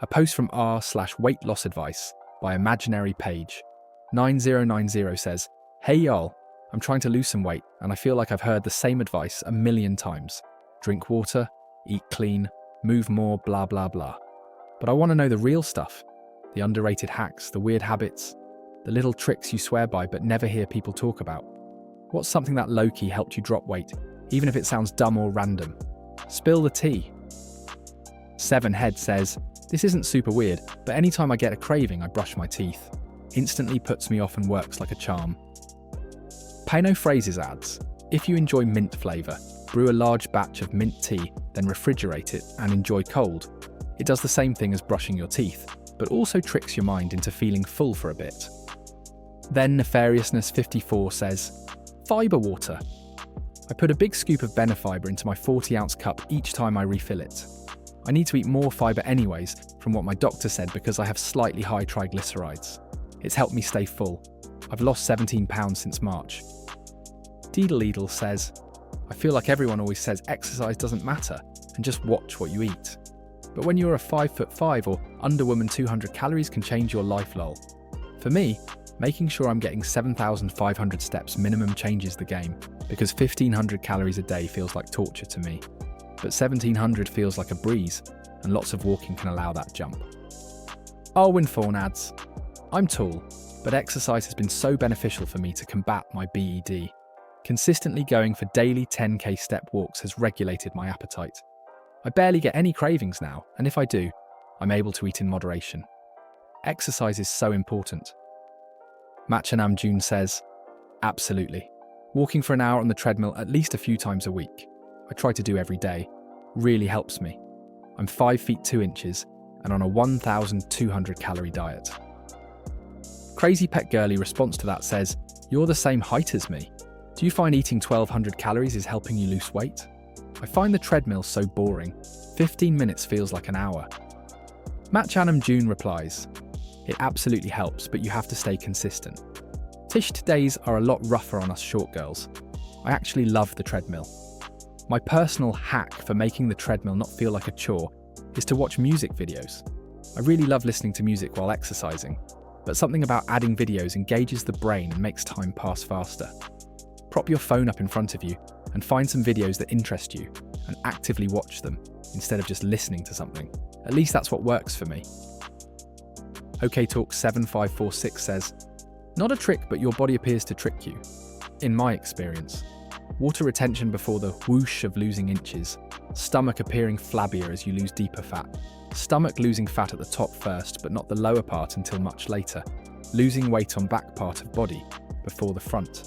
A post from r/WeightLossAdvice by Imaginary Page. 9090 says, "Hey y'all, I'm trying to lose some weight and I feel like I've heard the same advice a million times. Drink water, eat clean, move more, blah blah blah. But I want to know the real stuff. The underrated hacks, the weird habits, the little tricks you swear by but never hear people talk about. What's something that low-key helped you drop weight, even if it sounds dumb or random? Spill the tea." 7head says, "This isn't super weird, but anytime I get a craving, I brush my teeth. Instantly puts me off and works like a charm." Pay no phrases adds, "If you enjoy mint flavour, brew a large batch of mint tea, then refrigerate it and enjoy cold. It does the same thing as brushing your teeth, but also tricks your mind into feeling full for a bit." Then Nefariousness54 says, "Fibre water. I put a big scoop of Benefiber into my 40-ounce cup each time I refill it. I need to eat more fibre anyways, from what my doctor said, because I have slightly high triglycerides. It's helped me stay full. I've lost 17 pounds since March." Deedle says, "I feel like everyone always says exercise doesn't matter and just watch what you eat. But when you're a 5'5" or underwoman, 200 calories can change your life lol. For me, making sure I'm getting 7,500 steps minimum changes the game, because 1,500 calories a day feels like torture to me. But 1,700 feels like a breeze, and lots of walking can allow that jump." Arwin Fawn adds, "I'm tall, but exercise has been so beneficial for me to combat my BED. Consistently going for daily 10k step walks has regulated my appetite. I barely get any cravings now, and if I do, I'm able to eat in moderation. Exercise is so important." Machanam June says, "Absolutely. Walking for an hour on the treadmill at least a few times a week. I try to do every day. Really helps me. I'm 5 feet 2 inches and on a 1,200 calorie diet." Crazy Pet Girly response to that says, "You're the same height as me. Do you find eating 1,200 calories is helping you lose weight? I find the treadmill so boring. 15 minutes feels like an hour." Machanam June replies, "It absolutely helps, but you have to stay consistent. Tish days are a lot rougher on us short girls. I actually love the treadmill. My personal hack for making the treadmill not feel like a chore is to watch music videos. I really love listening to music while exercising, but something about adding videos engages the brain and makes time pass faster. Prop your phone up in front of you and find some videos that interest you and actively watch them instead of just listening to something. At least that's what works for me." OK Talk 7546 says, "Not a trick, but your body appears to trick you. In my experience, water retention before the whoosh of losing inches, stomach appearing flabbier as you lose deeper fat, stomach losing fat at the top first but not the lower part until much later, losing weight on back part of body before the front.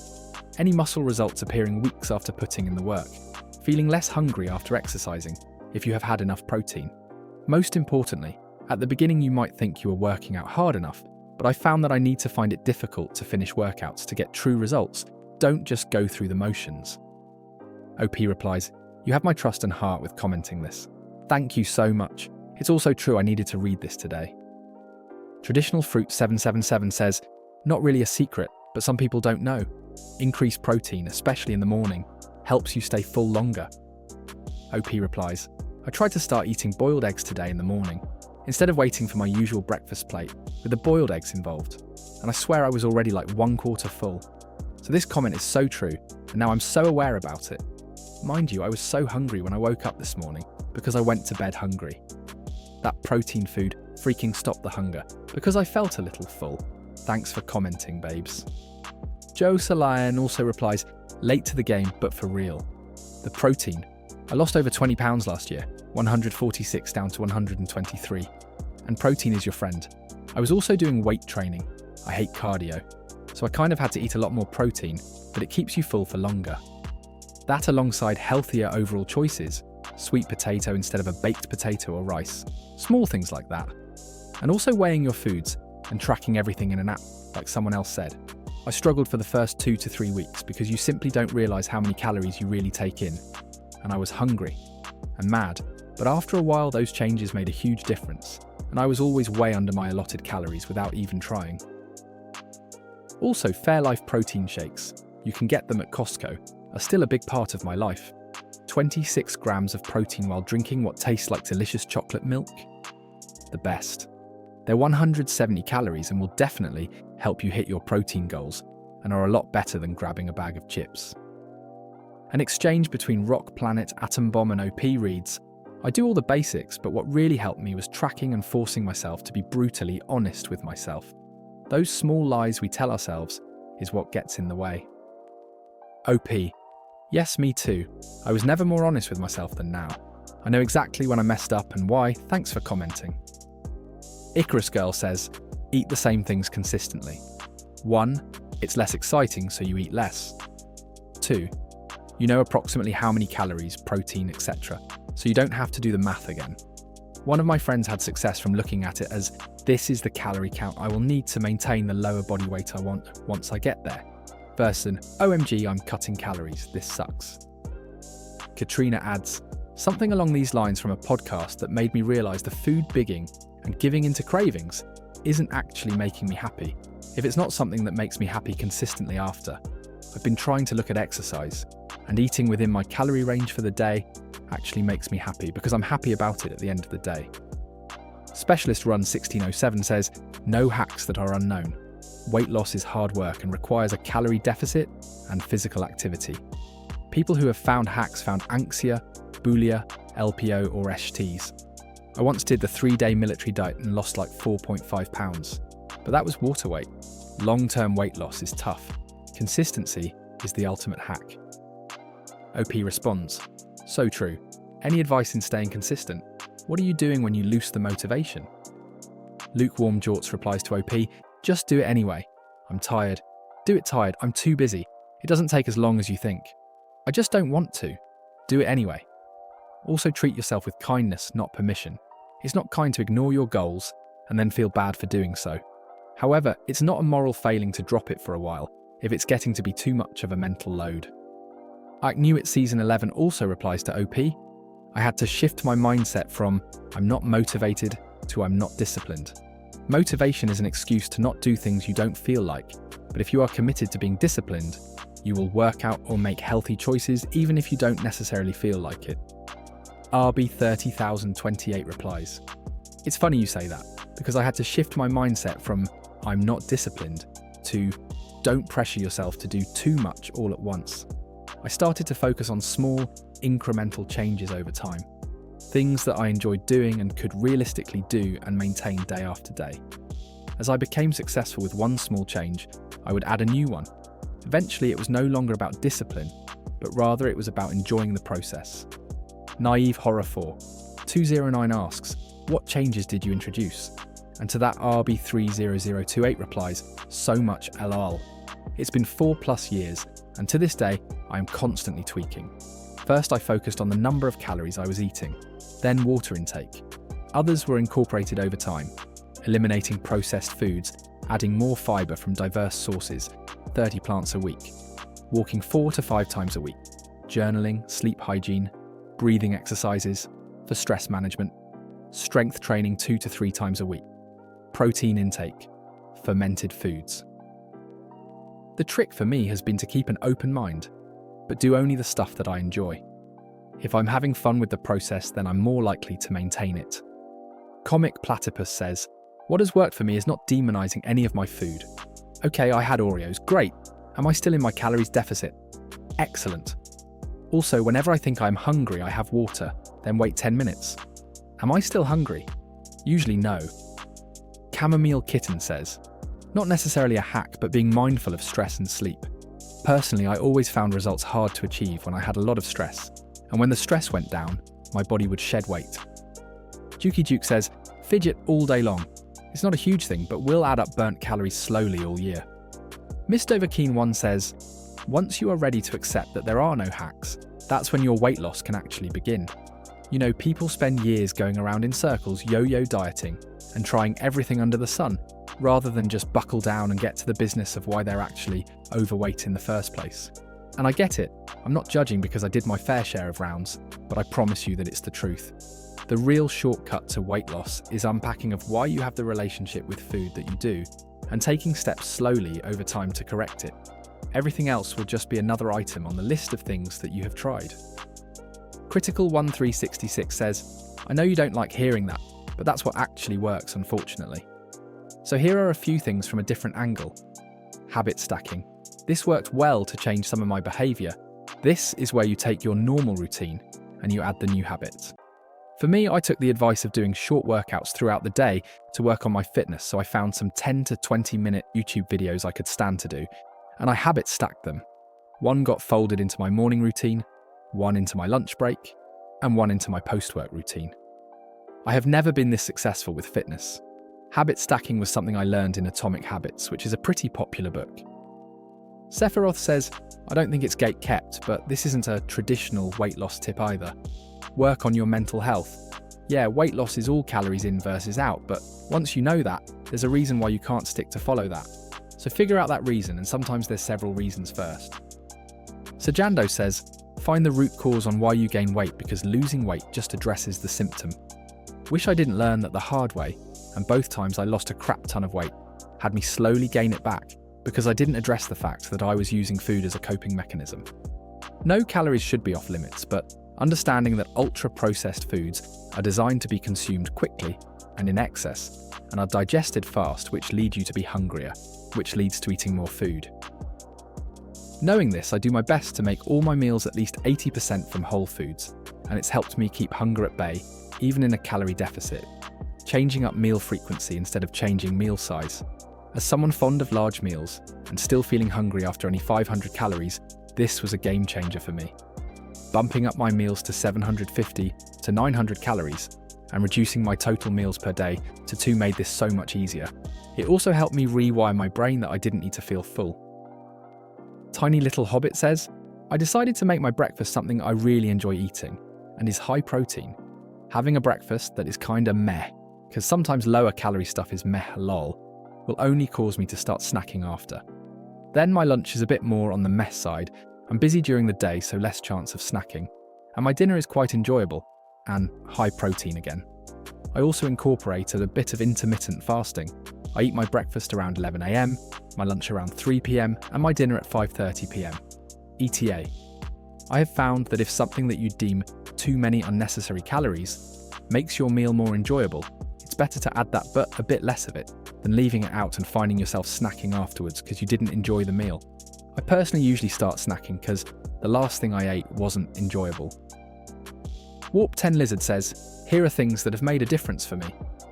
Any muscle results appearing weeks after putting in the work, feeling less hungry after exercising if you have had enough protein. Most importantly, at the beginning you might think you are working out hard enough, but I found that I need to find it difficult to finish workouts to get true results. Don't just go through the motions." OP replies, "You have my trust and heart with commenting this. Thank you so much. It's also true I needed to read this today." Traditional Fruit 777 says, "Not really a secret, but some people don't know. Increased protein, especially in the morning, helps you stay full longer." OP replies, "I tried to start eating boiled eggs today in the morning, instead of waiting for my usual breakfast plate with the boiled eggs involved, and I swear I was already like 1/4 full. So this comment is so true, and now I'm so aware about it. Mind you, I was so hungry when I woke up this morning because I went to bed hungry. That protein food freaking stopped the hunger because I felt a little full. Thanks for commenting, babes." Joe Salayan also replies, "Late to the game, but for real. The protein. I lost over 20 pounds last year, 146 down to 123. And protein is your friend. I was also doing weight training. I hate cardio. So I kind of had to eat a lot more protein, but it keeps you full for longer. That alongside healthier overall choices, sweet potato instead of a baked potato or rice, small things like that. And also weighing your foods and tracking everything in an app, like someone else said. I struggled for the first 2 to 3 weeks because you simply don't realise how many calories you really take in. And I was hungry and mad, but after a while those changes made a huge difference, and I was always way under my allotted calories without even trying." Also, Fairlife protein shakes, you can get them at Costco, are still a big part of my life. 26 grams of protein while drinking what tastes like delicious chocolate milk. the best. They're 170 calories and will definitely help you hit your protein goals and are a lot better than grabbing a bag of chips. An exchange between Rock Planet, Atom Bomb and OP reads, I do all the basics, but what really helped me was tracking and forcing myself to be brutally honest with myself. Those small lies we tell ourselves is what gets in the way. OP. Yes, me too. I was never more honest with myself than now. I know exactly when I messed up and why. Thanks for commenting. Icarus Girl says, eat the same things consistently. 1. It's less exciting, so you eat less. 2. You know approximately how many calories, protein, etc., so you don't have to do the math again. One of my friends had success from looking at it as, this is the calorie count I will need to maintain the lower body weight I want once I get there, versus, OMG, I'm cutting calories, this sucks. Katrina adds, something along these lines from a podcast that made me realise the food bigging and giving into cravings isn't actually making me happy, if it's not something that makes me happy consistently after. I've been trying to look at exercise, and eating within my calorie range for the day actually makes me happy because I'm happy about it at the end of the day. Specialist Run 1607 says, no hacks that are unknown. Weight loss is hard work and requires a calorie deficit and physical activity. People who have found hacks found Anxia, Bulia, LPO or STs. I once did the 3-day military diet and lost like 4.5 pounds, but that was water weight. Long-term weight loss is tough. Consistency is the ultimate hack. OP responds, so true. Any advice in staying consistent? What are you doing when you lose the motivation? Lukewarm Jorts replies to OP, just do it anyway. I'm tired. Do it tired. I'm too busy. It doesn't take as long as you think. I just don't want to. Do it anyway. Also treat yourself with kindness, not permission. It's not kind to ignore your goals and then feel bad for doing so. However, it's not a moral failing to drop it for a while if it's getting to be too much of a mental load. I Knew It Season 11 also replies to OP. I had to shift my mindset from I'm not motivated to I'm not disciplined. Motivation is an excuse to not do things you don't feel like, but if you are committed to being disciplined, you will work out or make healthy choices even if you don't necessarily feel like it. RB30028 replies, it's funny you say that, because I had to shift my mindset from I'm not disciplined to don't pressure yourself to do too much all at once. I started to focus on small, incremental changes over time. Things that I enjoyed doing and could realistically do and maintain day after day. As I became successful with one small change, I would add a new one. Eventually it was no longer about discipline, but rather it was about enjoying the process. Naive Horror 4, 209 asks, what changes did you introduce? And to that RB30028 replies, so much lol. It's been 4+ years, and to this day, I am constantly tweaking. First, I focused on the number of calories I was eating, then water intake. Others were incorporated over time, eliminating processed foods, adding more fibre from diverse sources, 30 plants a week, walking 4 to 5 times a week, journaling, sleep hygiene, breathing exercises for stress management, strength training 2 to 3 times a week, protein intake, fermented foods. The trick for me has been to keep an open mind, but do only the stuff that I enjoy. If I'm having fun with the process, then I'm more likely to maintain it. Comic Platypus says, what has worked for me is not demonizing any of my food. Okay, I had Oreos, great. Am I still in my calories deficit? Excellent. Also, whenever I think I'm hungry, I have water, then wait 10 minutes. Am I still hungry? Usually no. Chamomile Kitten says, not necessarily a hack, but being mindful of stress and sleep. Personally, I always found results hard to achieve when I had a lot of stress, and when the stress went down, my body would shed weight. Dukey Duke says, fidget all day long. It's not a huge thing, but will add up burnt calories slowly all year. Miss Dovakeen 1 says, once you are ready to accept that there are no hacks, that's when your weight loss can actually begin. You know, people spend years going around in circles yo-yo dieting and trying everything under the sun, rather than just buckle down and get to the business of why they're actually overweight in the first place. And I get it, I'm not judging because I did my fair share of rounds, but I promise you that it's the truth. The real shortcut to weight loss is unpacking of why you have the relationship with food that you do, and taking steps slowly over time to correct it. Everything else will just be another item on the list of things that you have tried. Critical 1366 says, I know you don't like hearing that, but that's what actually works, unfortunately. So here are a few things from a different angle. Habit stacking. This worked well to change some of my behaviour. This is where you take your normal routine and you add the new habits. For me, I took the advice of doing short workouts throughout the day to work on my fitness, so I found some 10 to 20 minute YouTube videos I could stand to do, and I habit stacked them. One got folded into my morning routine, one into my lunch break, and one into my post-work routine. I have never been this successful with fitness. Habit stacking was something I learned in Atomic Habits, which is a pretty popular book. Sephiroth says, I don't think it's Gatekept, but this isn't a traditional weight loss tip either. Work on your mental health. Yeah, weight loss is all calories in versus out, but once you know that, there's a reason why you can't stick to follow that. So figure out that reason, and sometimes there's several reasons first. Sajando says, find the root cause on why you gain weight because losing weight just addresses the symptom. Wish I didn't learn that the hard way, and both times I lost a crap ton of weight, had me slowly gain it back because I didn't address the fact that I was using food as a coping mechanism. No calories should be off limits, but understanding that ultra-processed foods are designed to be consumed quickly and in excess, and are digested fast, which lead you to be hungrier, which leads to eating more food. Knowing this, I do my best to make all my meals at least 80% from whole foods, and it's helped me keep hunger at bay, even in a calorie deficit. Changing up meal frequency instead of changing meal size. As someone fond of large meals and still feeling hungry after only 500 calories, this was a game changer for me. Bumping up my meals to 750 to 900 calories and reducing my total meals per day to 2 made this so much easier. It also helped me rewire my brain that I didn't need to feel full. Tiny Little Hobbit says, I decided to make my breakfast something I really enjoy eating and is high protein. Having a breakfast that is kinda meh, because sometimes lower calorie stuff is meh lol, will only cause me to start snacking after. Then my lunch is a bit more on the meh side. I'm busy during the day, so less chance of snacking. And my dinner is quite enjoyable and high protein again. I also incorporated a bit of intermittent fasting. I eat my breakfast around 11 AM, my lunch around 3 PM, and my dinner at 5:30 PM. ETA. I have found that if something that you deem too many unnecessary calories makes your meal more enjoyable, it's better to add that but a bit less of it than leaving it out and finding yourself snacking afterwards because you didn't enjoy the meal. I personally usually start snacking because the last thing I ate wasn't enjoyable. Warp 10 Lizard says, here are things that have made a difference for me.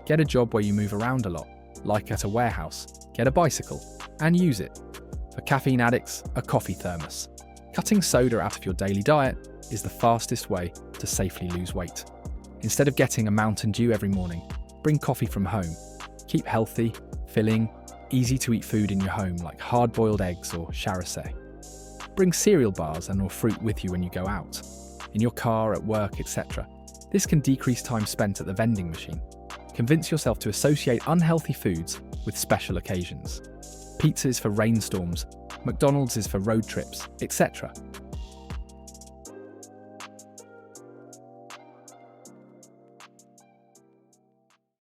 Get a job where you move around a lot, like at a warehouse. Get a bicycle, and use it. For caffeine addicts, a coffee thermos. Cutting soda out of your daily diet is the fastest way to safely lose weight. Instead of getting a Mountain Dew every morning, bring coffee from home. Keep healthy, filling, easy-to-eat food in your home like hard-boiled eggs or charisse. Bring cereal bars and or fruit with you when you go out, in your car, at work, etc. This can decrease time spent at the vending machine. Convince yourself to associate unhealthy foods with special occasions. Pizza is for rainstorms, McDonald's is for road trips, etc.